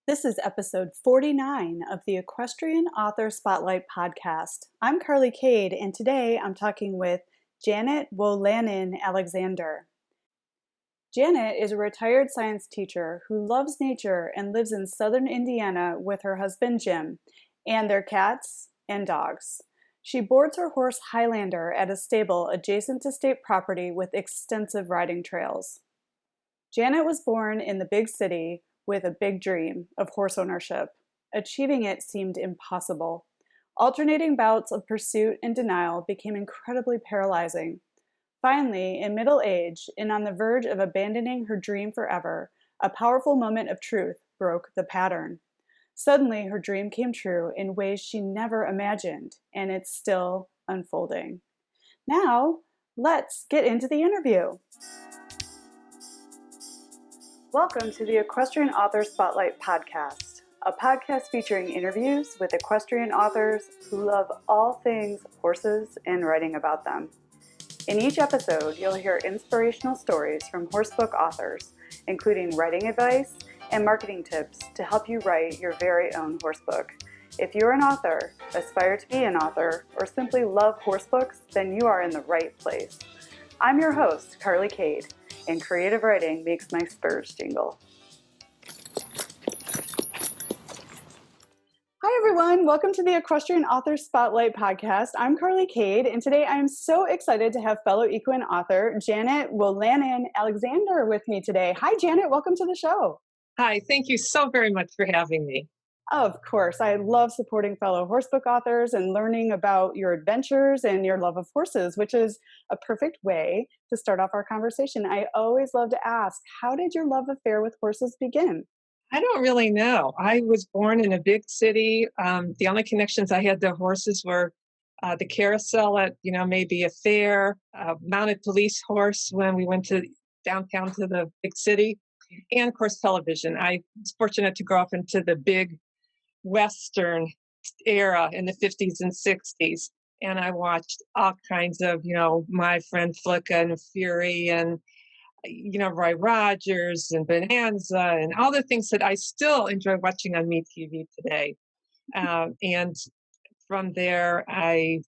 This is episode 49 of the Equestrian Author Spotlight podcast. I'm Carly Kade, and today I'm talking with Janet Wolanin Alexander. Janet is a retired science teacher who loves nature and lives in southern Indiana with her husband Jim and their cats and dogs. She boards her horse Highlander at a stable adjacent to state property with extensive riding trails. Janet was born in the big city with a big dream of horse ownership. Achieving it seemed impossible. Alternating bouts of pursuit and denial became incredibly paralyzing. Finally, in middle age and on the verge of abandoning her dream forever, a powerful moment of truth broke the pattern. Suddenly, her dream came true in ways she never imagined, and it's still unfolding. Now, let's get into the interview. Welcome to the Equestrian Author Spotlight podcast, a podcast featuring interviews with equestrian authors who love all things horses and writing about them. In each episode, you'll hear inspirational stories from horsebook authors, including writing advice and marketing tips to help you write your very own horsebook. If you're an author, aspire to be an author, or simply love horsebooks, then you are in the right place. I'm your host, Carly Kade, and creative writing makes my spurs jingle. Hi, everyone. Welcome to the Equestrian Author Spotlight podcast. I'm Carly Kade, and today I'm so excited to have fellow equine author Janet Wolanin Alexander with me today. Hi, Janet. Welcome to the show. Hi. Thank you so very much for having me. Of course. I love supporting fellow horsebook authors and learning about your adventures and your love of horses, which is a perfect way to start off our conversation. I always love to ask, how did your love affair with horses begin? I don't really know. I was born in a big city. The only connections I had to horses were the carousel at, maybe a fair, mounted police horse when we went to downtown to the big city, and of course television. I was fortunate to grow up into the big Western era in the 50s and 60s. And I watched all kinds of, My Friend Flicka and Fury and, Roy Rogers and Bonanza and all the things that I still enjoy watching on MeTV today. And from there, I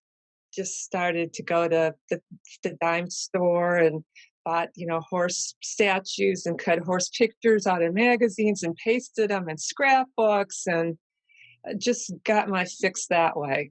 just started to go to the dime store and bought, horse statues and cut horse pictures out of magazines and pasted them in scrapbooks and just got my fix that way.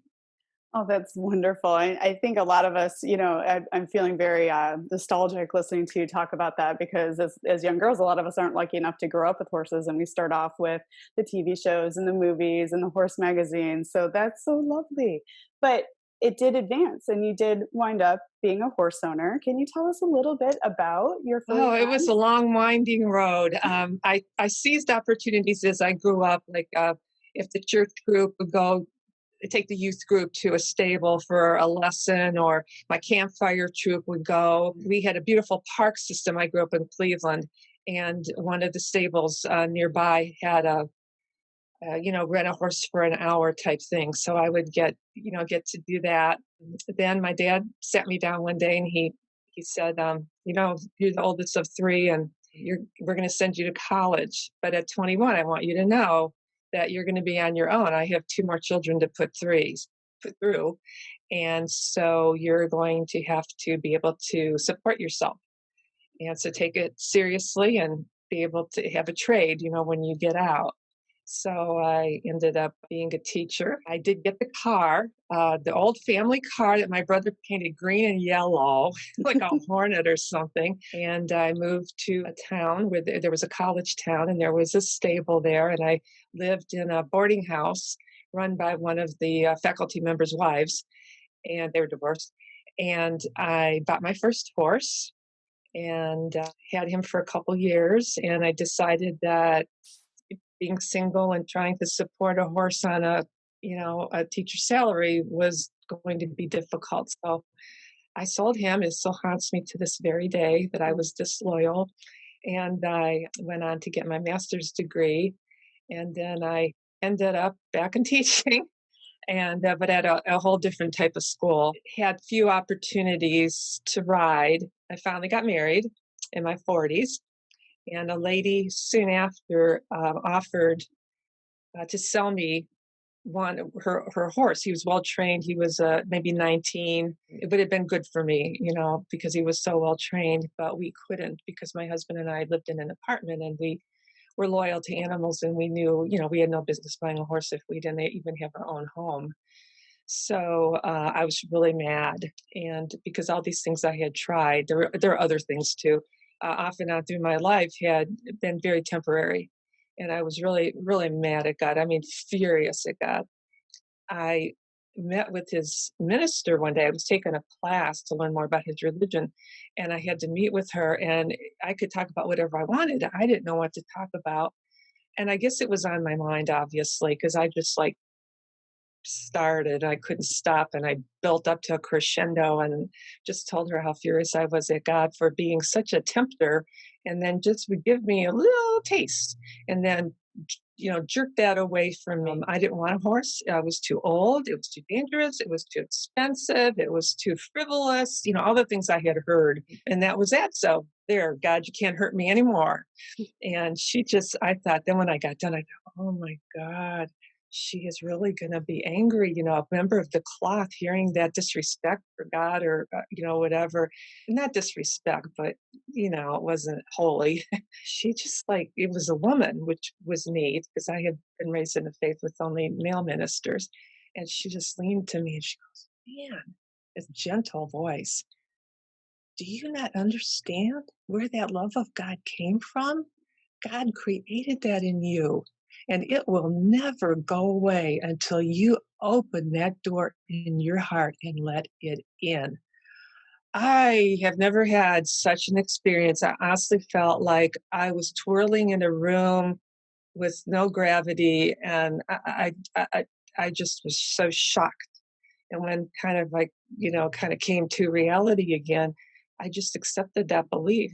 Oh, that's wonderful. I think a lot of us, I'm feeling very nostalgic listening to you talk about that because as young girls, a lot of us aren't lucky enough to grow up with horses, and we start off with the TV shows and the movies and the horse magazines. So that's so lovely. But it did advance, and you did wind up being a horse owner. Can you tell us a little bit about your first it was a long, winding road. I seized opportunities as I grew up, like if the church group would go take the youth group to a stable for a lesson, or my campfire troop would go. We had a beautiful park system. I grew up in Cleveland, and one of the stables nearby had rent a horse for an hour type thing. So I would get to do that. Then my dad sat me down one day and he said, you're the oldest of three, and we're going to send you to college. But at 21, I want you to know that you're going to be on your own. I have two more children to put through. And so you're going to have to be able to support yourself. And so take it seriously and be able to have a trade, when you get out. So I ended up being a teacher. I did get the car, the old family car that my brother painted green and yellow, like a hornet or something. And I moved to a town where there was a college town, and there was a stable there. And I lived in a boarding house run by one of the faculty members' wives, and they were divorced. And I bought my first horse and had him for a couple years. And I decided that being single and trying to support a horse on a teacher's salary was going to be difficult. So I sold him. It still haunts me to this very day that I was disloyal. And I went on to get my master's degree. And then I ended up back in teaching, and but at a whole different type of school. Had few opportunities to ride. I finally got married in my 40s. And a lady soon after offered to sell me her horse. He was well trained. He was maybe 19. It would have been good for me, because he was so well trained, but we couldn't because my husband and I lived in an apartment and we were loyal to animals, and we knew, we had no business buying a horse if we didn't even have our own home. So I was really mad, and because all these things I had tried, there are other things too, off and on through my life had been very temporary, and I was really, really mad at God. I mean, furious at God. I met with his minister one day. I was taking a class to learn more about his religion, and I had to meet with her, and I could talk about whatever I wanted. I didn't know what to talk about. And I guess it was on my mind, obviously, because I just like started. I couldn't stop, and I built up to a crescendo and just told her how furious I was at God for being such a tempter, and then just would give me a little taste, and then jerk that away from me. I didn't want a horse. I was too old. It was too dangerous. It was too expensive. It was too frivolous. All the things I had heard, and that was that. So there, God, you can't hurt me anymore. And I thought, then when I got done, I thought, oh my God, she is really going to be angry, a member of the cloth hearing that disrespect for God or, whatever. Not disrespect, but, it wasn't holy. She just it was a woman, which was neat because I had been raised in a faith with only male ministers. And she just leaned to me and she goes, man, this gentle voice. Do you not understand where that love of God came from? God created that in you, and it will never go away until you open that door in your heart and let it in. I have never had such an experience. I honestly felt like I was twirling in a room with no gravity, and I just was so shocked. And when kind of came to reality again, I just accepted that belief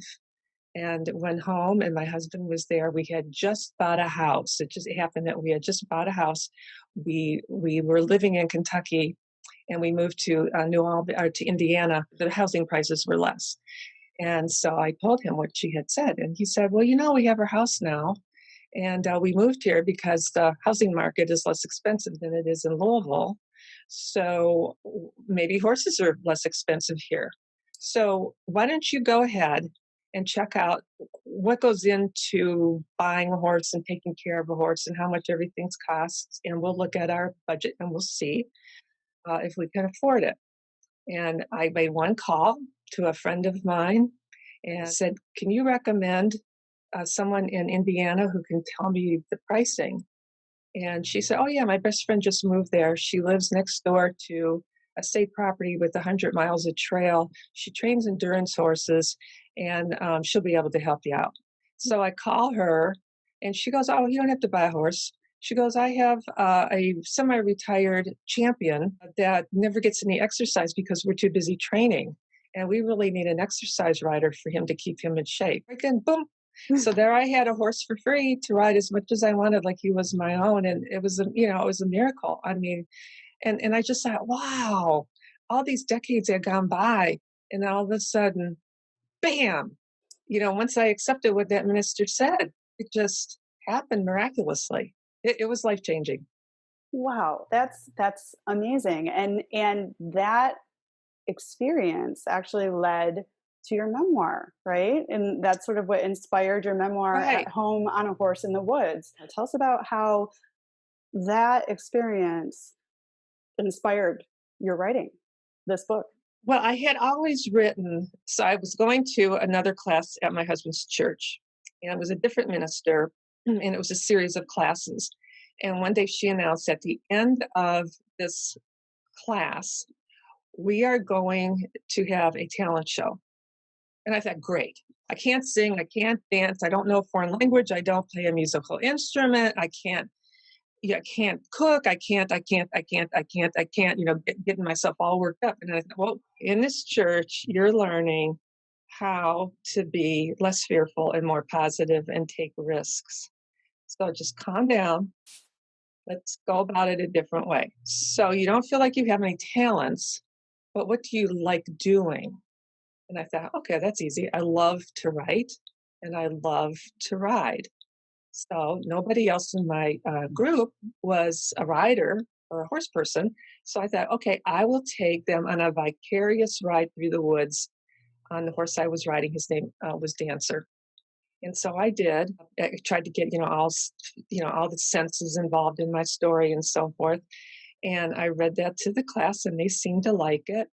and went home, and my husband was there. We had just bought a house. It just happened that we had just bought a house. We were living in Kentucky, and we moved to New Albany or to Indiana. The housing prices were less, and so I told him what she had said, and he said, "Well, we have our house now, and we moved here because the housing market is less expensive than it is in Louisville. So maybe horses are less expensive here. So why don't you go ahead and check out what goes into buying a horse and taking care of a horse and how much everything's costs, and we'll look at our budget and we'll see if we can afford it." And I made one call to a friend of mine and said, "Can you recommend someone in Indiana who can tell me the pricing?" And she said, "Oh, yeah, my best friend just moved there. She lives next door to a state property with 100 miles of trail. She trains endurance horses, and she'll be able to help you out." So I call her, and she goes, "Oh, you don't have to buy a horse." She goes, "I have a semi-retired champion that never gets any exercise because we're too busy training. And we really need an exercise rider for him to keep him in shape." Again, boom. So there I had a horse for free to ride as much as I wanted, like he was my own. And it was it was a miracle. I mean, and I just thought, wow, all these decades had gone by, and all of a sudden, bam, once I accepted what that minister said, it just happened miraculously. It was life changing. Wow, that's amazing. And that experience actually led to your memoir, right? And that's sort of what inspired your memoir, At Right. Home on a Horse in the Woods. Tell us about how that experience inspired your writing this book. Well, I had always written, so I was going to another class at my husband's church, and it was a different minister, and it was a series of classes. And one day she announced at the end of this class, we are going to have a talent show. And I thought, great. I can't sing, I can't dance, I don't know foreign language, I don't play a musical instrument, I can't, yeah, I can't cook, I can't, getting myself all worked up. And I thought, well, in this church, you're learning how to be less fearful and more positive and take risks. So just calm down. Let's go about it a different way. So you don't feel like you have any talents, but what do you like doing? And I thought, okay, that's easy. I love to write and I love to ride. So nobody else in my group was a rider or a horse person. So I thought, okay, I will take them on a vicarious ride through the woods on the horse I was riding. His name was Dancer. And so I did. I tried to get, all the senses involved in my story and so forth. And I read that to the class and they seemed to like it.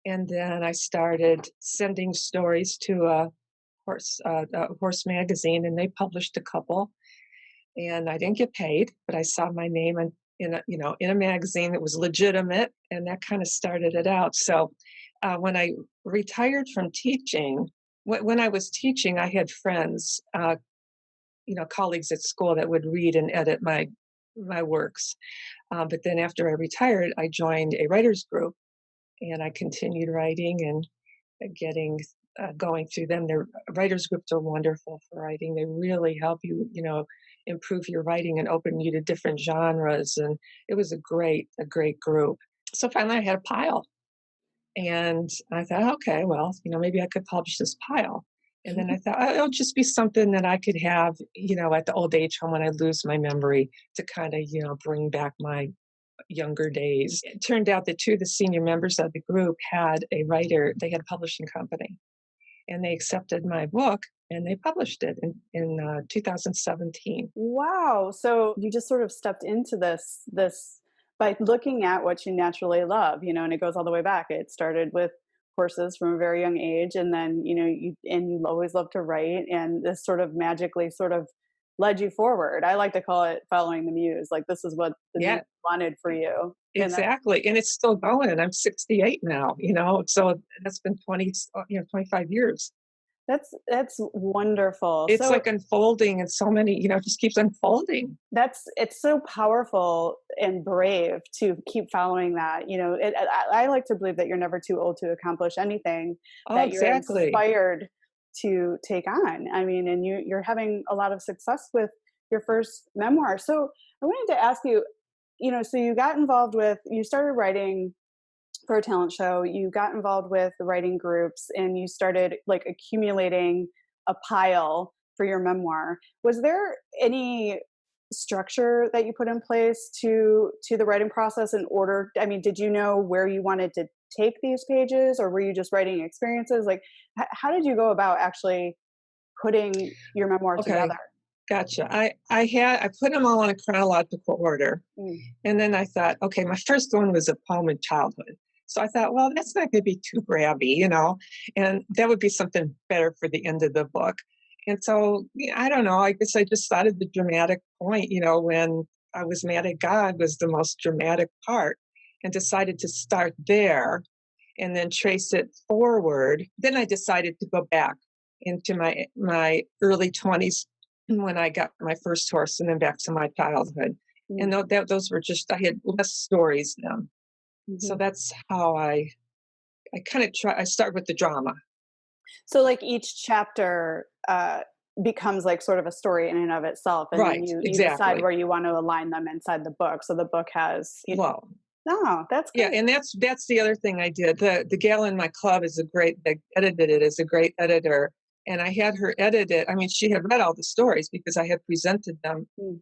And then I started sending stories to a horse magazine, and they published a couple. And I didn't get paid, but I saw my name in a magazine that was legitimate, and that kind of started it out. So when I retired from teaching, when I was teaching, I had friends, colleagues at school that would read and edit my works. But then after I retired, I joined a writers group, and I continued writing and getting going through them. Their writers groups are wonderful for writing. They really help you, improve your writing and open you to different genres. And it was a great group. So finally I had a pile, and I thought, okay, well, maybe I could publish this pile. And then I thought, oh, it'll just be something that I could have, at the old age home when I lose my memory, to kind of, bring back my younger days. It turned out that two of the senior members of the group had a writer, they had a publishing company, and they accepted my book and they published it in 2017. Wow. So you just sort of stepped into this by looking at what you naturally love, and it goes all the way back. It started with horses from a very young age, and then, you always love to write, and this sort of magically sort of led you forward. I like to call it following the muse. Like, this is what the Yeah, muse wanted for you. And that, exactly. And it's still going. I'm 68 now, so that's been 25 years. that's wonderful. It's So like unfolding, and so many, it just keeps unfolding. it's so powerful and brave to keep following that. I like to believe that you're never too old to accomplish anything Oh, that you're exactly. inspired to take on. I mean, and you're having a lot of success with your first memoir. So I wanted to ask you, so you started writing for a talent show, you got involved with the writing groups, and you started like accumulating a pile for your memoir. Was there any structure that you put in place to the writing process in order, I mean, did you know where you wanted to take these pages, or were you just writing experiences? Like, how did you go about actually putting your memoir Okay. together? Gotcha. I put them all in a chronological order. Mm. And then I thought, okay, my first one was a poem in childhood. So I thought, well, that's not going to be too grabby, and that would be something better for the end of the book. And so, I don't know, I guess I just thought of the dramatic point, when I was mad at God was the most dramatic part, and decided to start there and then trace it forward. Then I decided to go back into my early 20s when I got my first horse, and then back to my childhood. And Mm. those were just, I had less stories then. So Mhm. that's how I kind of I start with the drama. So like each chapter becomes like sort of a story in and of itself, and then Right, you decide exactly. where you want to align them inside the book. So the book has, Well, no, that's yeah, great. and that's the other thing I did. The gal in my club that edited it, is a great editor. And I had her edit it. I mean, she had read all the stories because I had presented them, Mm.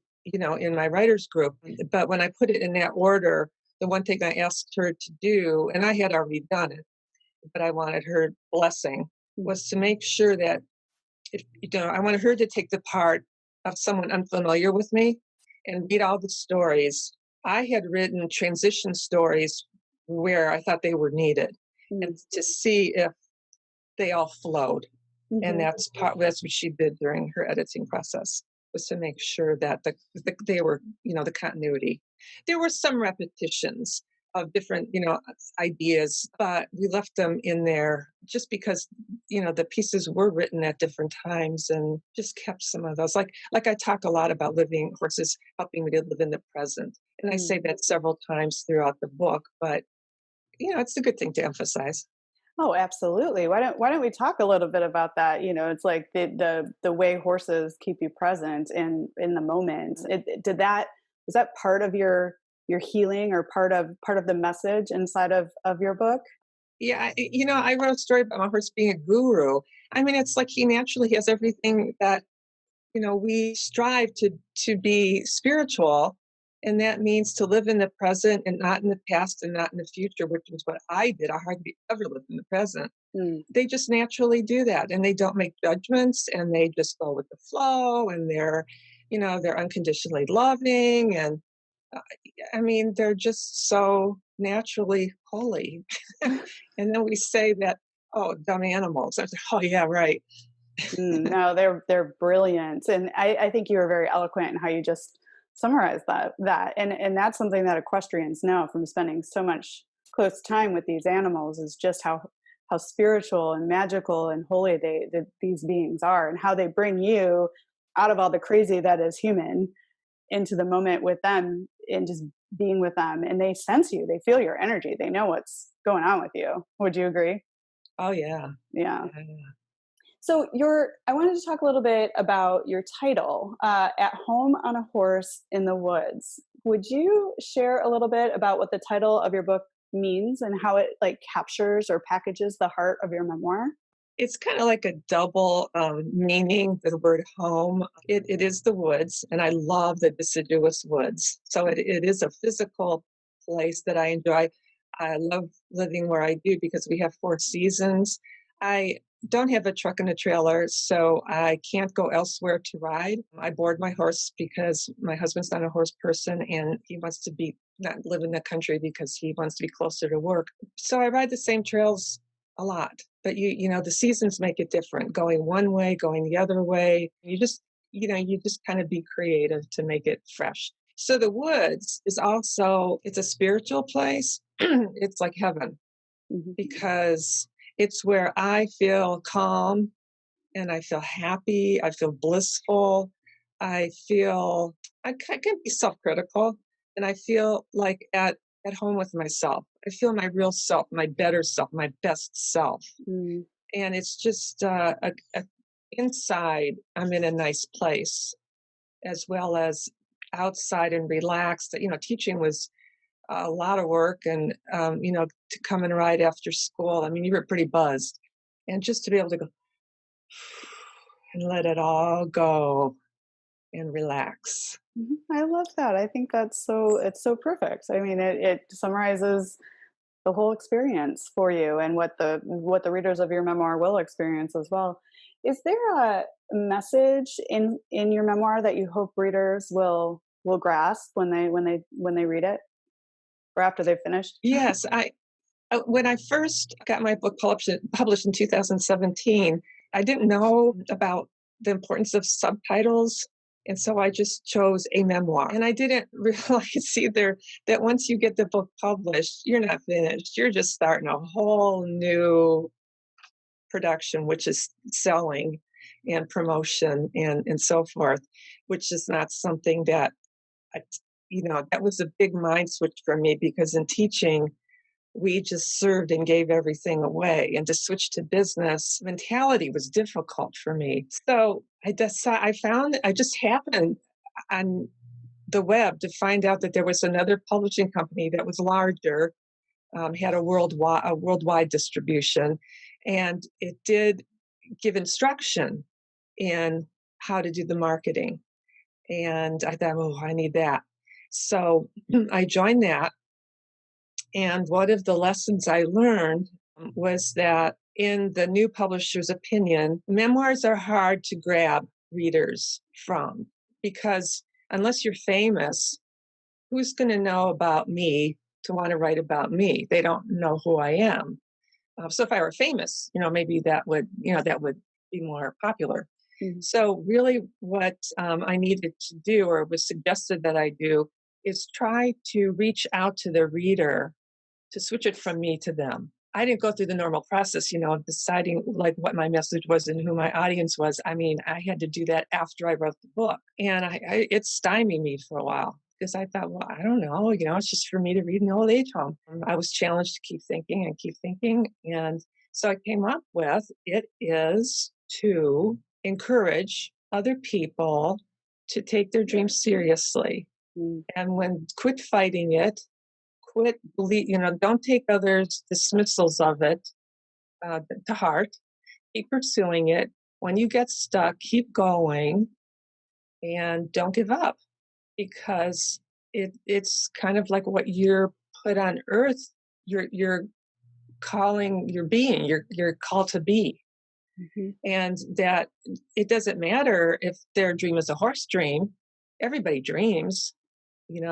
in my writers group. But when I put it in that order, the one thing I asked her to do, and I had already done it, but I wanted her blessing, Mm. was to make sure that, if I wanted her to take the part of someone unfamiliar with me and read all the stories. I had written transition stories where I thought they were needed, and Mm. to see if they all flowed. And Mhm. that's what she did during her editing process, was to make sure that they were, the continuity. There were some repetitions of different, ideas, but we left them in there just because, the pieces were written at different times, and just kept some of those. Like I talk a lot about living horses helping me to live in the present. And I Mm. say that several times throughout the book, but it's a good thing to emphasize. Oh, absolutely. Why don't we talk a little bit about that? It's like the way horses keep you present in the moment. Did that was that part of your healing, or part of the message inside of your book? Yeah, I wrote a story about my horse being a guru. I mean, it's like he naturally has everything that we strive to be spiritual, and that means to live in the present and not in the past and not in the future, which is what I did. I hardly ever lived in the present. Mm. They just naturally do that, and they don't make judgments, and they just go with the flow, and they're unconditionally loving, and uh, they're just so naturally holy. And then we say that, oh, dumb animals. I was like, oh yeah, right. No, they're brilliant, and I think you were very eloquent in how you just summarized that, and that's something that equestrians know from spending so much close time with these animals is just how spiritual and magical and holy these beings are, and how they bring you out of all the crazy that is human into the moment with them and just being with them, and they sense you, they feel your energy, they know what's going on with you. Would you agree? Oh yeah. Yeah. Yeah. So I wanted to talk a little bit about your title, At Home on a Horse in the Woods. Would you share a little bit about what the title of your book means and how it like captures or packages the heart of your memoir? It's kind of like a double meaning, the word home. It is the woods, and I love the deciduous woods. So it is a physical place that I enjoy. I love living where I do because we have 4 seasons. I don't have a truck and a trailer, so I can't go elsewhere to ride. I board my horse because my husband's not a horse person, and he wants to be not live in the country because he wants to be closer to work. So I ride the same trails a lot, but the seasons make it different, going one way, going the other way. You just kind of be creative to make it fresh. So the woods is also, it's a spiritual place. It's like heaven Mhm. because it's where I feel calm and I feel happy, I feel blissful, I can be self-critical, and I feel like at home with myself. I feel my real self, my better self, my best self. Mm. And it's just inside, I'm in a nice place, as well as outside and relaxed. Teaching was a lot of work, and to come and ride after school. You were pretty buzzed, and just to be able to go and let it all go and relax. Mhm. I love that. I think it's so perfect. I mean, it summarizes the whole experience for you and what the readers of your memoir will experience as well. Is there a message in your memoir that you hope readers will grasp when they read it or after they've finished? Yes, when I first got my book published in 2017, I didn't know about the importance of subtitles. And so I just chose a memoir. And I didn't realize either that once you get the book published, you're not finished. You're just starting a whole new production, which is selling and promotion and so forth, which is not something that, I, that was a big mind switch for me because in teaching, we just served and gave everything away. And to switch to business mentality was difficult for me. So I just happened on the web to find out that there was another publishing company that was larger, had a worldwide distribution, and it did give instruction in how to do the marketing. And I thought, oh, I need that. So I joined that. And one of the lessons I learned was that, in the new publisher's opinion, memoirs are hard to grab readers from because unless you're famous, who's going to know about me to want to write about me? They don't know who I am. So if I were famous, maybe that would be more popular. Mhm. So really what I needed to do, or was suggested that I do, is try to reach out to the reader to switch it from me to them. I didn't go through the normal process, of deciding like what my message was and who my audience was. I had to do that after I wrote the book, and it stymied me for a while because I thought, well, I don't know, it's just for me to read in the old age home. I was challenged to keep thinking, and so I came up with it is to encourage other people to take their dreams seriously, Mm. and when quit fighting it, don't take others' dismissals of it to heart. Keep pursuing it. When you get stuck, keep going and don't give up, because it's kind of like what you're put on earth. You're calling your being, you're called to be. Mhm. And that it doesn't matter if their dream is a horse dream. Everybody dreams,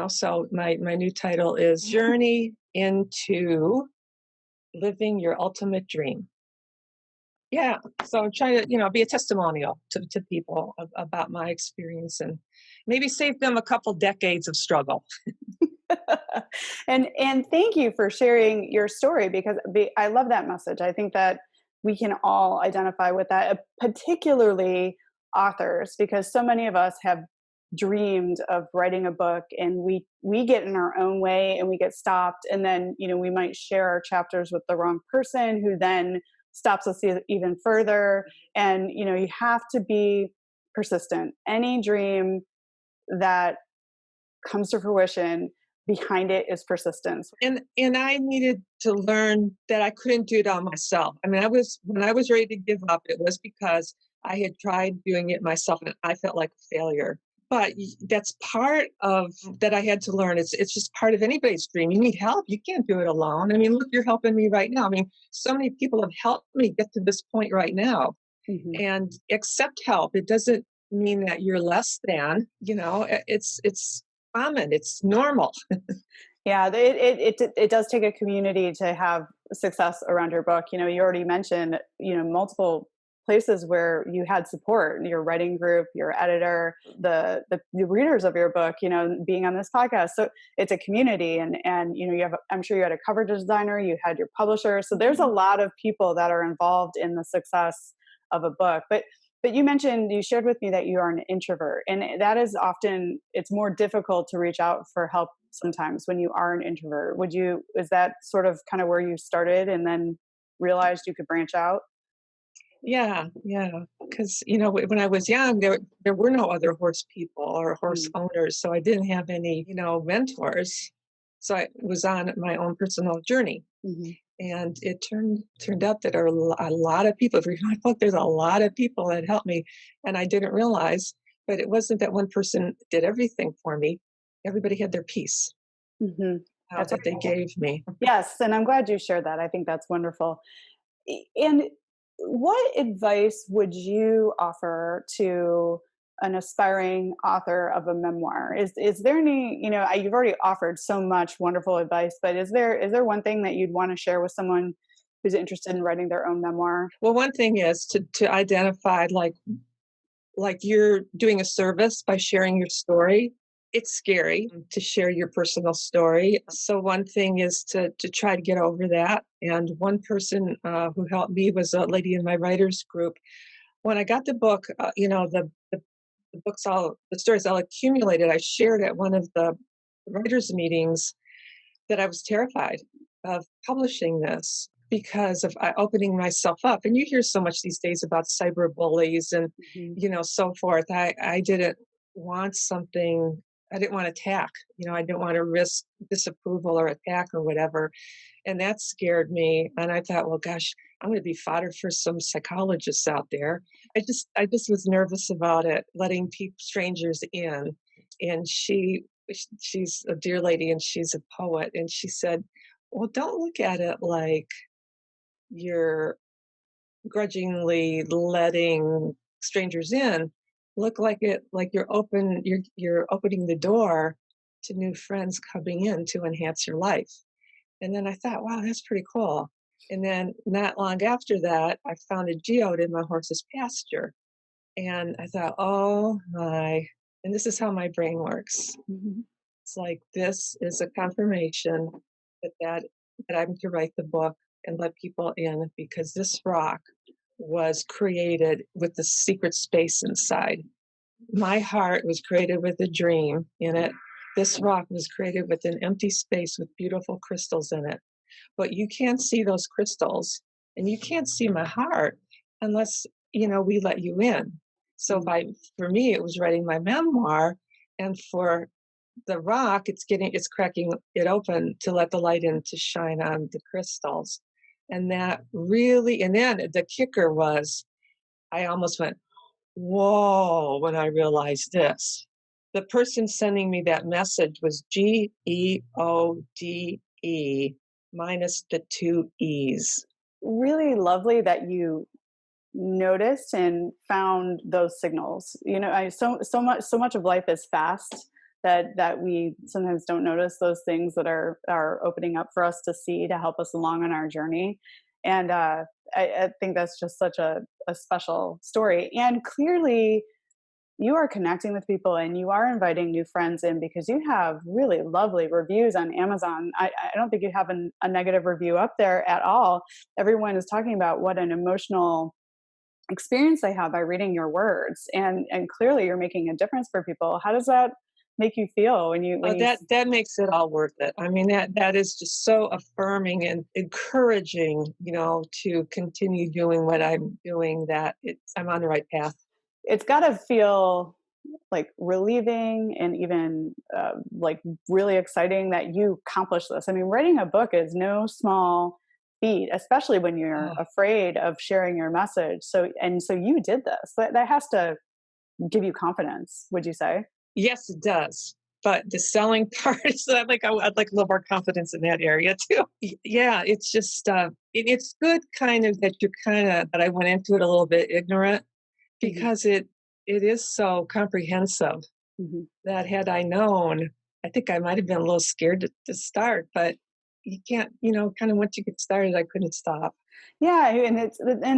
so my new title is Journey into Living Your Ultimate Dream. Yeah, so I'm trying to, be a testimonial to people about my experience, and maybe save them a couple decades of struggle. And thank you for sharing your story, because I love that message. I think that we can all identify with that, particularly authors, because so many of us have dreamed of writing a book, and we get in our own way and we get stopped, and then we might share our chapters with the wrong person, who then stops us even further. And you have to be persistent. Any dream that comes to fruition, behind it is persistence. And I needed to learn that I couldn't do it all myself. I mean, when I was ready to give up, it was because I had tried doing it myself and I felt like a failure. But that's part of that I had to learn. It's just part of anybody's dream. You need help. You can't do it alone. I mean, look, you're helping me right now. I mean, so many people have helped me get to this point right now. Mhm. And accept help. It doesn't mean that you're less than. It's common. It's normal. Yeah, it does take a community to have success around your book. You already mentioned multiple places where you had support: your writing group, your editor, the readers of your book. Being on this podcast, so it's a community, and you have, I'm sure you had a cover designer, you had your publisher, so there's a lot of people that are involved in the success of a book. But you shared with me that you are an introvert, and that is often, it's more difficult to reach out for help sometimes when you are an introvert. Is that sort of kind of where you started and then realized you could branch out? Yeah, yeah. Because when I was young, there were no other horse people or horse Mm. owners, so I didn't have any mentors. So I was on my own personal journey, Mhm. and it turned out that there are a lot of people. If you read my book, there's a lot of people that helped me, and I didn't realize. But it wasn't that one person did everything for me. Everybody had their piece Mhm. That's that they wonderful. gave me. Yes, and I'm glad you shared that. I think that's wonderful. And what advice would you offer to an aspiring author of a memoir? Is there any, you've already offered so much wonderful advice, but is there one thing that you'd want to share with someone who's interested in writing their own memoir? Well, one thing is to identify, like you're doing a service by sharing your story. It's scary to share your personal story. So one thing is to try to get over that. And one person who helped me was a lady in my writers group. When I got the book, the books, all the stories all accumulated. I shared at one of the writers meetings that I was terrified of publishing this because of opening myself up. And you hear so much these days about cyber bullies and, Mhm. so forth. I didn't want something, I didn't want attack. I didn't want to risk disapproval or attack or whatever. And that scared me. And I thought, well, gosh, I'm going to be fodder for some psychologists out there. I just was nervous about it, letting strangers in. And she's a dear lady and she's a poet. And she said, well, don't look at it like you're grudgingly letting strangers in. Look like you're opening the door to new friends coming in to enhance your life. And then I thought, wow, that's pretty cool. And then not long after that, I found a geode in my horse's pasture. And I thought, oh my, and this is how my brain works. Mhm. It's like this is a confirmation that I'm to write the book and let people in, because this rock was created with the secret space inside. My heart was created with a dream in it. This rock was created with an empty space with beautiful crystals in it. But you can't see those crystals and you can't see my heart unless, we let you in. So Mm. for me, it was writing my memoir, and for the rock, it's cracking it open to let the light in to shine on the crystals. And that really, and then the kicker was I almost went, whoa, when I realized this. The person sending me that message was GEODE minus the two E's. Really lovely that you noticed and found those signals. So much of life is fast that we sometimes don't notice those things that are opening up for us to see to help us along on our journey. And I think that's just such a special story. And clearly, you are connecting with people and you are inviting new friends in because you have really lovely reviews on Amazon. I don't think you have a negative review up there at all. Everyone is talking about what an emotional experience they have by reading your words, and clearly you're making a difference for people. How does that make you feel when you Oh, when you that makes it all worth it. I mean, that is just so affirming and encouraging, to continue doing what I'm doing, that I'm on the right path. it's got to feel like relieving and even like really exciting that you accomplished this. I mean, writing a book is no small feat, especially when you're Oh, afraid of sharing your message. So you did this. That has to give you confidence, would you say? yes, it does. But the selling part is that I'd like a little more confidence in that area too. Yeah, it's just it's good kind of that I went into it a little bit ignorant, Hmm. because it is so comprehensive Hmm. that had I known, I think I might have been a little scared to start, but you can't, kind of once you get started, I couldn't stop. Yeah, and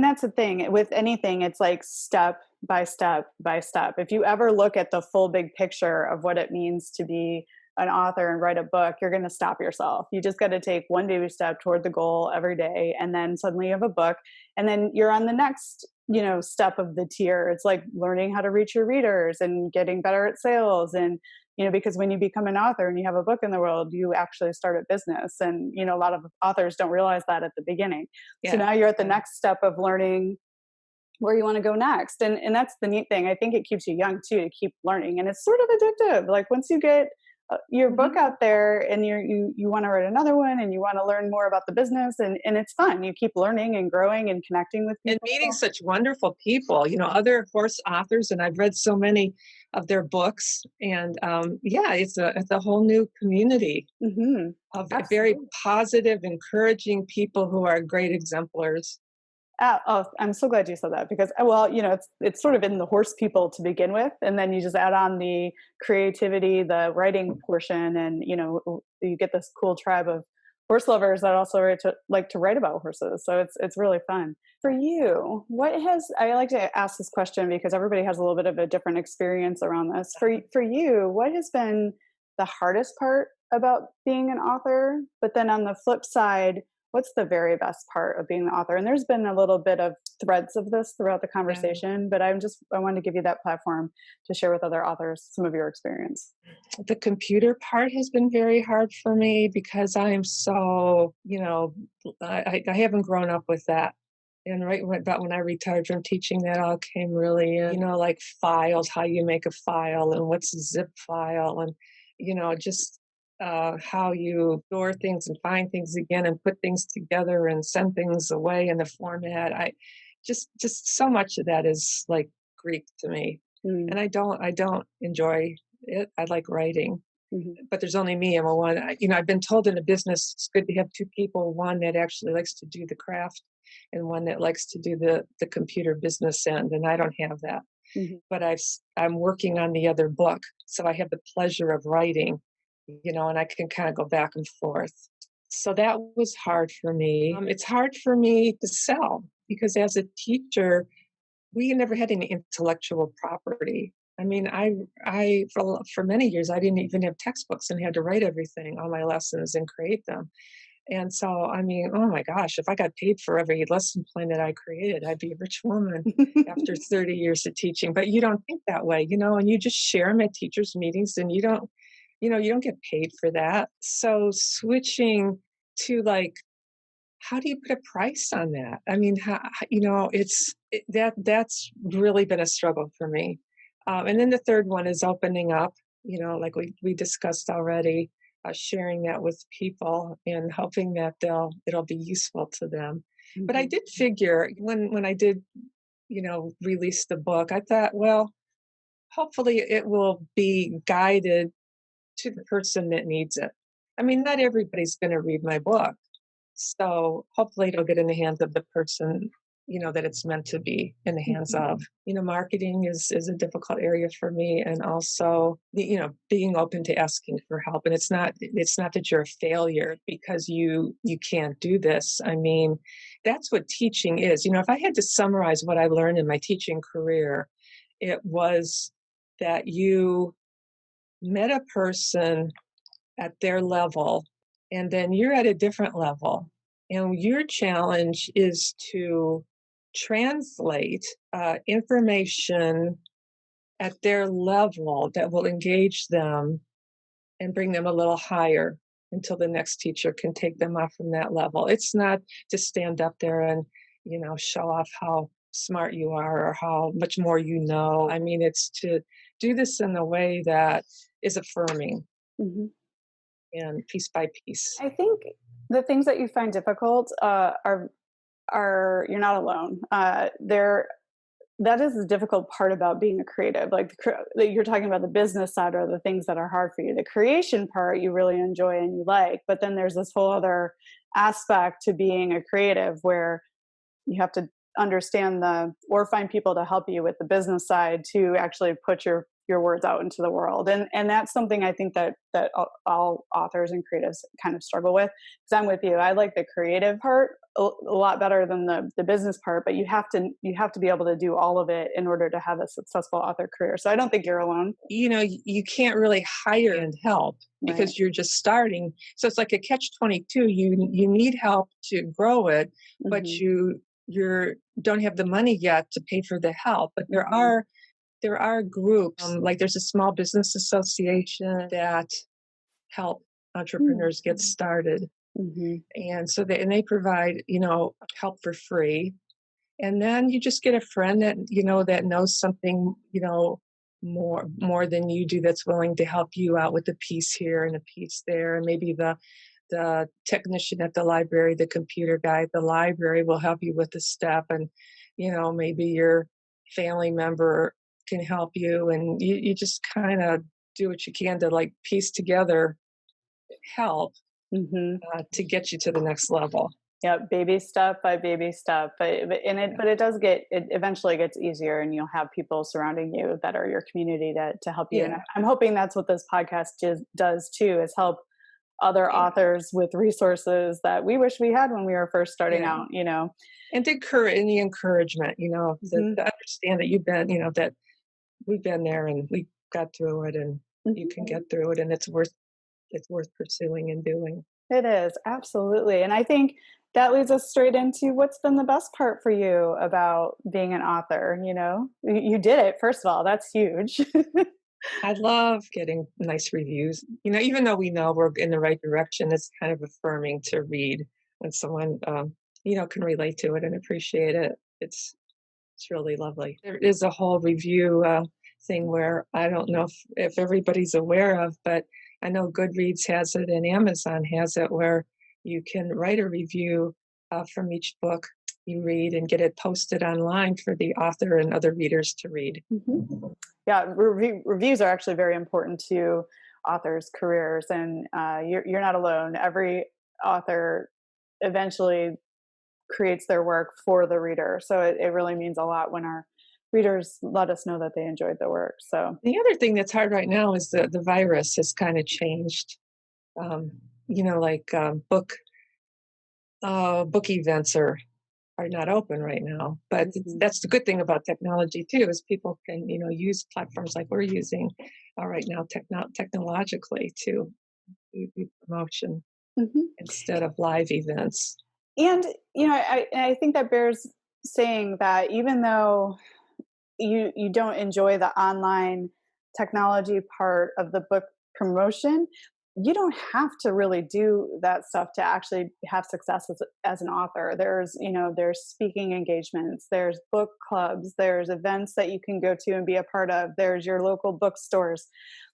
that's the thing with anything. It's like step by step by step. If you ever look at the full big picture of what it means to be an author and write a book, you're going to stop yourself. You just got to take one baby step toward the goal every day, and then suddenly you have a book, and then you're on the next step of the tier. It's like learning how to reach your readers and getting better at sales. And because when you become an author and you have a book in the world, you actually start a business. And a lot of authors don't realize that at the beginning. So Yeah, now you're at the yeah. next step of learning where you want to go next. And that's the neat thing. I think it keeps you young too, to keep learning. And it's sort of addictive. Like once you get your book Mhm. out there and you want to write another one and you want to learn more about the business, and it's fun. You keep learning and growing and connecting with And people. meeting such wonderful people, other horse authors, and I've read so many of their books. And yeah, it's a whole new community Hmm. of very Absolutely. positive, encouraging people who are great exemplars. Oh, I'm so glad you said that because, well, it's sort of in the horse people to begin with, and then you just add on the creativity, the writing portion, and you get this cool tribe of horse lovers that also like to write about horses. So it's really fun. For you, I like to ask this question because everybody has a little bit of a different experience around this. For you, what has been the hardest part about being an author? But then on the flip side, what's the very best part of being the author? And there's been a little bit of threads of this throughout the Yeah. conversation, but I wanted to give you that platform to share with other authors some of your experience. The computer part has been very hard for me because I am so, I haven't grown up with that. And about when I retired from teaching, that all came really in, like files, how you make a file and what's a zip file, and, just how you store things and find things again and put things together and send things away in the format. Just so much of that is like Greek to me. Mm. And I don't enjoy it. I like writing, Mhm. but there's only me. I'm a one. I've been told in a business it's good to have two people, one that actually likes to do the craft and one that likes to do the computer business end. And I don't have that. Mhm. But I'm working on the other book. So I have the pleasure of writing, and I can kind of go back and forth. So that was hard for me. It's hard for me to sell because as a teacher, we never had any intellectual property. I mean, I for many years I didn't even have textbooks and had to write everything, all my lessons, and create them. And so, I mean, oh my gosh, if I got paid for every lesson plan that I created, I'd be a rich woman after 30 years of teaching. But you don't think that way, and you just share them at teachers' meetings, and you don't get paid for that. So switching to like, how do you put a price on that? I mean, that's really been a struggle for me. And then the third one is opening up, like we discussed already, sharing that with people and hoping that it'll be useful to them. But I Mhm. did figure when I did release the book, I thought, well, hopefully it will be guided to the person that needs it. I mean, not everybody's going to read my book. So hopefully it'll get in the hands of the person, that it's meant to be in the hands of. Marketing is a difficult area for me. And also, being open to asking for help. And it's not that you're a failure because you can't do this. I mean, that's what teaching is. If I had to summarize what I learned in my teaching career, it was that you met a person at their level, and then you're at a different level. And your challenge is to translate information at their level that will engage them and bring them a little higher until the next teacher can take them off from that level. It's not to stand up there and, show off how smart you are or how much more you know. I mean, it's to do this in a way that is affirming. Mm-hmm. And piece by piece. I think the things that you find difficult are you're not alone. That is the difficult part about being a creative. Like you're talking about the business side or the things that are hard for you. The creation part you really enjoy and you like, but then there's this whole other aspect to being a creative where you have to understand or find people to help you with the business side to actually put your words out into the world. And that's something I think that all authors and creatives kind of struggle with. Because I'm with you. I like the creative part a lot better than the business part, but you have to be able to do all of it in order to have a successful author career. So I don't think you're alone. You can't really hire and help because you're just starting. So it's like a catch-22. You need help to grow it, but you don't have the money yet to pay for the help. But there are groups, like there's a small business association that help entrepreneurs get started. And so they provide, help for free. And then you just get a friend that, that knows something, more than you do, that's willing to help you out with a piece here and a piece there. And maybe the technician at the library, the computer guy at the library will help you with the step. And, maybe your family member can help you, and you just kind of do what you can to like piece together help to get you to the next level. Yeah, baby step by baby step, but it eventually gets easier, and you'll have people surrounding you that are your community to help you. And I'm hoping that's what this podcast does too, is help other authors with resources that we wish we had when we were first starting out, and the encouragement, to understand that you've been, that we've been there and we got through it, and you can get through it, and it's worth pursuing and doing. It is, absolutely. And I think that leads us straight into what's been the best part for you about being an author. You did it, first of all, that's huge. I love getting nice reviews. Even though we know we're in the right direction, it's kind of affirming to read when someone, can relate to it and appreciate it. It's really lovely. There is a whole review thing where I don't know if everybody's aware of, but I know Goodreads has it and Amazon has it, where you can write a review from each book you read and get it posted online for the author and other readers to read. Yeah, reviews are actually very important to authors' careers, and you're not alone. Every author eventually creates their work for the reader, so it really means a lot when our readers let us know that they enjoyed the work. So the other thing that's hard right now is the virus has kind of changed. Book events are not open right now, but that's the good thing about technology too, is people can use platforms like we're using right now technologically to do promotion instead of live events. And I think that bears saying that even though you don't enjoy the online technology part of the book promotion, you don't have to really do that stuff to actually have success as an author. There's speaking engagements, there's book clubs, there's events that you can go to and be a part of, there's your local bookstores.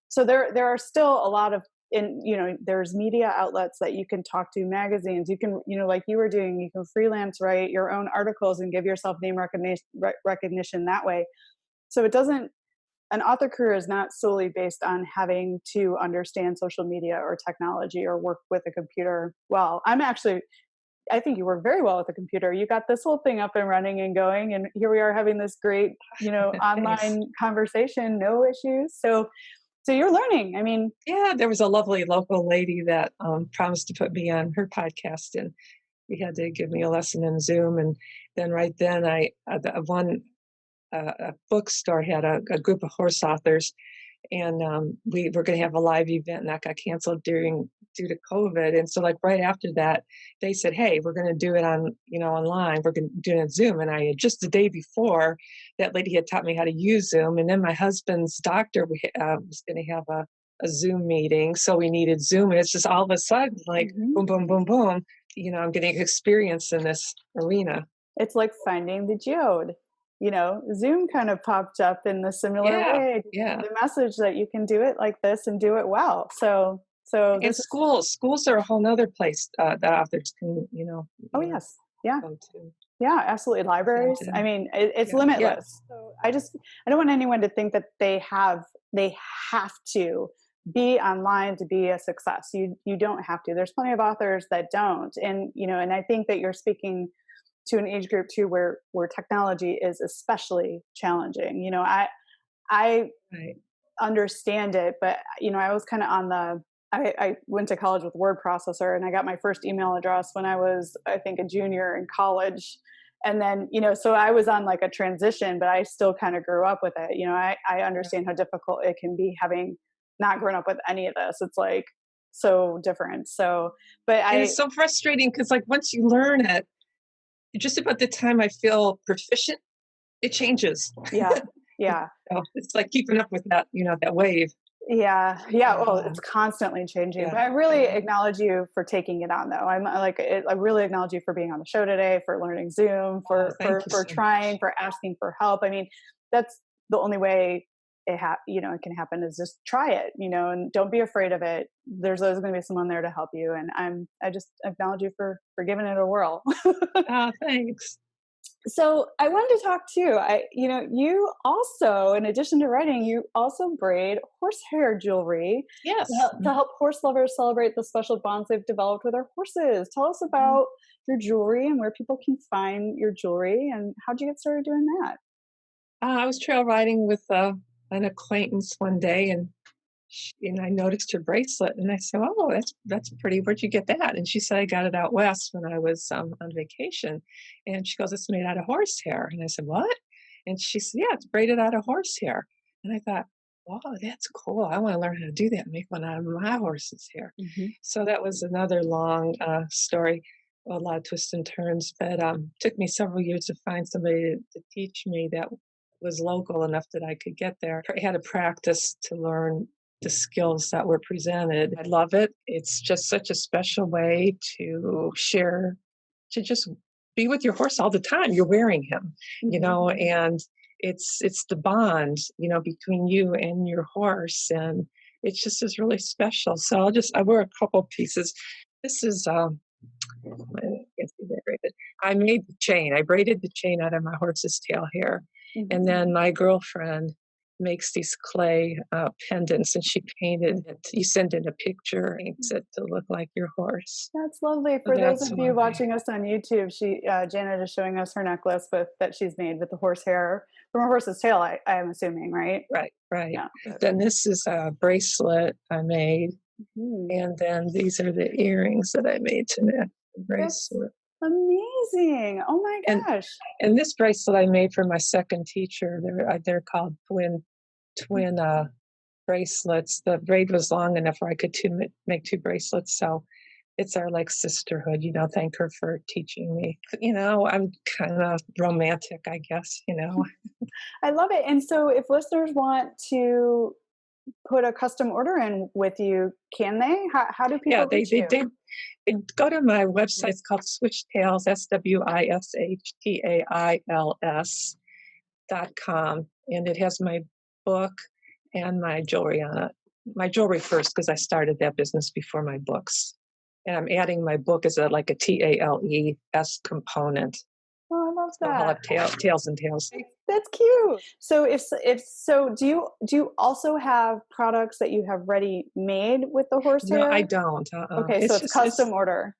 So there are still a lot of and there's media outlets that you can talk to, magazines, you can, like you were doing, you can freelance write your own articles and give yourself name recognition that way. So it doesn't, an author career is not solely based on having to understand social media or technology or work with a computer. Well, I think you work very well with a computer. You got this whole thing up and running and going, and here we are having this great, online conversation, no issues. So you're learning. I mean, yeah, there was a lovely local lady that promised to put me on her podcast, and we had to give me a lesson in Zoom. And then right then, a bookstore had a group of horse authors, and we were going to have a live event, and that got canceled due to COVID. And so, like right after that, they said, "Hey, we're going to do it online. We're going to do it on Zoom." And I had just the day before, that lady had taught me how to use Zoom, and then my husband's doctor was going to have a Zoom meeting, so we needed Zoom, and it's just all of a sudden like boom, boom, boom, boom. I'm getting experience in this arena. it's like finding the geode. Zoom kind of popped up in the similar Yeah, way. yeah. The message that you can do it like this and do it well. So And schools are a whole nother place that authors can, oh yes, yeah, go to. yeah, absolutely. Libraries. And, I mean, it's yeah, yeah, limitless. So I don't want anyone to think that they have to be online to be a success. You don't have to. There's plenty of authors that don't, and I think that you're speaking to an age group too where technology is especially challenging. I right. understand it, but I was kind of on the I went to college with word processor, and I got my first email address when I was, I think, a junior in college. And then, so I was on like a transition, but I still kind of grew up with it. I understand how difficult it can be having not grown up with any of this. It's like so different. So, but And it's so frustrating because, like, once you learn it, just about the time I feel proficient, it changes. yeah, yeah. So it's like keeping up with that, that wave. Yeah. Well, it's constantly changing. Yeah. But I really acknowledge you for taking it on, though. I really acknowledge you for being on the show today, for learning Zoom, for Thank you for so trying, much. for asking for help. I mean, that's the only way it can happen is just try it, and don't be afraid of it. There's always going to be someone there to help you, and I just acknowledge you for giving it a whirl. Oh, thanks. So I wanted to talk too. You also, in addition to writing, you also braid horsehair jewelry Yes. to help horse lovers celebrate the special bonds they've developed with their horses. Tell us about your jewelry and where people can find your jewelry, and how'd you get started doing that? I was trail riding with an acquaintance one day, and I noticed her bracelet, and I said, "Oh, that's pretty. Where'd you get that?" And she said, "I got it out west when I was on vacation." And she goes, "It's made out of horsehair." And I said, "What?" And she said, "Yeah, it's braided out of horsehair." And I thought, "Wow, that's cool. I want to learn how to do that. Make one out of my horse's hair." So that was another long story, a lot of twists and turns. But took me several years to find somebody to teach me that was local enough that I could get there. I had to practice to learn the skills that were presented. I love it. It's just such a special way to share, to just be with your horse all the time. You're wearing him, and it's the bond, between you and your horse, and it just is really special. So I wear a couple pieces. This is I can't see that very good. I made the chain. I braided the chain out of my horse's tail hair, and then my girlfriend makes these clay pendants, and she painted it. You send in a picture, paints it to look like your horse. That's lovely. So For those that's of you lovely. watching us on YouTube, Janet is showing us her necklace that she's made with the horsehair from a horse's tail. I'm assuming, right? Right. Yeah. Then this is a bracelet I made, and then these are the earrings that I made to match the That's bracelet. amazing. Oh my And gosh. and this bracelet I made for my second teacher. They're called twin bracelets. The braid was long enough where I could make two bracelets. So it's our like sisterhood, thank her for teaching me. I'm kind of romantic, I guess. I love it. And so if listeners want to put a custom order in with you, can they? How do people Yeah, reach you? they go to my website. It's called Swish Tails, SwishTails.com, and it has my book and my jewelry on it. my jewelry first because I started that business before my books. And I'm adding my book as like a TALES component. Oh, I love So I'll that. have tails and tails. That's cute. So if so, do you also have products that you have ready made with the No, I horsehair? don't. Okay, so it's custom order.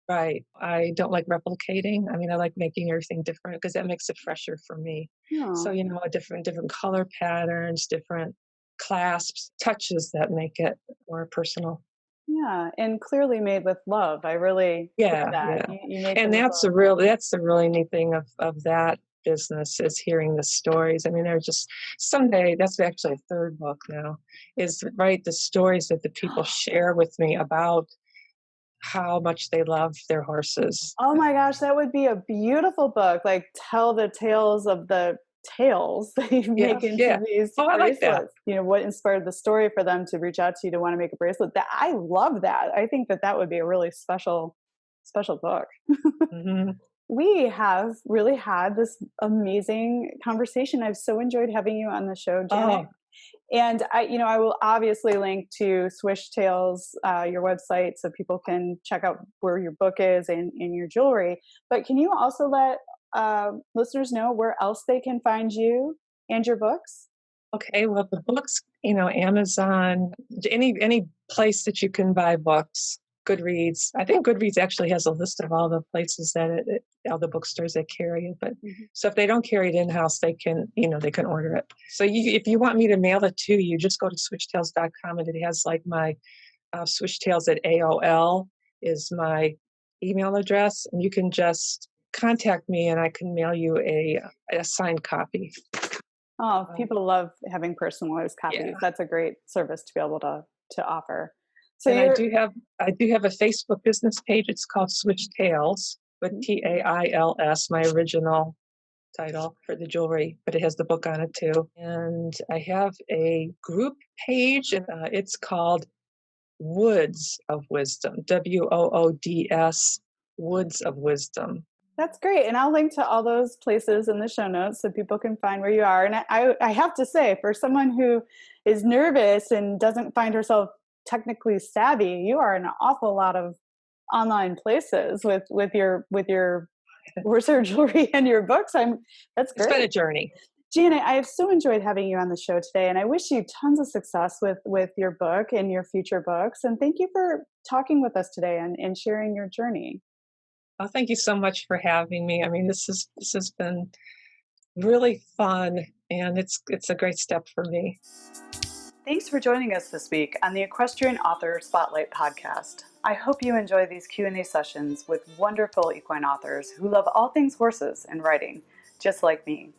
Right. I don't like replicating. I mean, I like making everything different because that makes it fresher for me. So, Oh, different color patterns, different clasps, touches that make it more personal. yeah, and clearly made with love. I really hear Yeah, that. yeah. You make And them with love. that's the really neat thing of that business is hearing the stories. I mean, they're just someday, that's actually a third book now, is right the stories that the people share with me about how much they love their horses. Oh my gosh, that would be a beautiful book. Like tell the tales of the tales that you Yeah, make into yeah. these Oh, I like that. bracelets. What inspired the story for them to reach out to you to want to make a bracelet? That I love that. I think that would be a really special book. Hmm. We have really had this amazing conversation. I've so enjoyed having you on the show, Janet. Oh, And I will obviously link to Swish Tails, your website, so people can check out where your book is and your jewelry. But can you also let listeners know where else they can find you and your books? okay. Well, the books, Amazon, any place that you can buy books. Goodreads. I think Goodreads actually has a list of all the places that all the bookstores that carry it. But Mhm. so if they don't carry it in house, they can, they can order it. So if you want me to mail it to you, just go to swishtails.com and it has like my swishtails at AOL is my email address, and you can just contact me and I can mail you a signed copy. Oh, people love having personalized copies. Yeah. That's a great service to be able to offer. So And you're I do have a Facebook business page. It's called Swish Tails, with TAILS, my original title for the jewelry, but it has the book on it too. And I have a group page. It's called Woods of Wisdom, WOODS, Woods of Wisdom. That's great. And I'll link to all those places in the show notes so people can find where you are. And I have to say, for someone who is nervous and doesn't find herself technically savvy, you are in an awful lot of online places with your horsehair jewelry and your books. That's It's been a great. journey. Janet, I have so enjoyed having you on the show today, and I wish you tons of success with your book and your future books. And thank you for talking with us today and sharing your journey. Oh, thank you so much for having me. I mean, this has been really fun, and it's a great step for me. Thanks for joining us this week on the Equestrian Author Spotlight podcast. I hope you enjoy these Q&A sessions with wonderful equine authors who love all things horses and riding, just like me.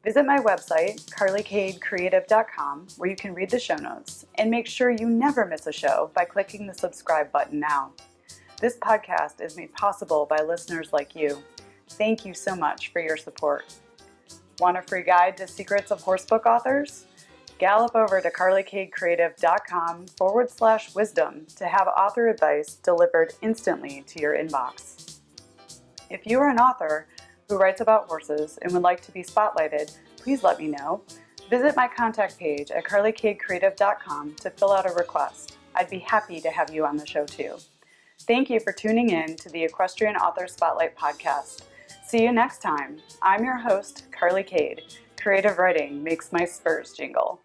Visit my website, carlycadecreative.com, where you can read the show notes, and make sure you never miss a show by clicking the subscribe button now. This podcast is made possible by listeners like you. Thank you so much for your support. Want a free guide to secrets of horsebook authors? Gallop over to carlycadecreative.com/wisdom to have author advice delivered instantly to your inbox. If you are an author who writes about horses and would like to be spotlighted, please let me know. Visit my contact page at carlycadecreative.com to fill out a request. I'd be happy to have you on the show too. Thank you for tuning in to the Equestrian Author Spotlight podcast. See you next time. I'm your host, Carly Kade. Creative writing makes my spurs jingle.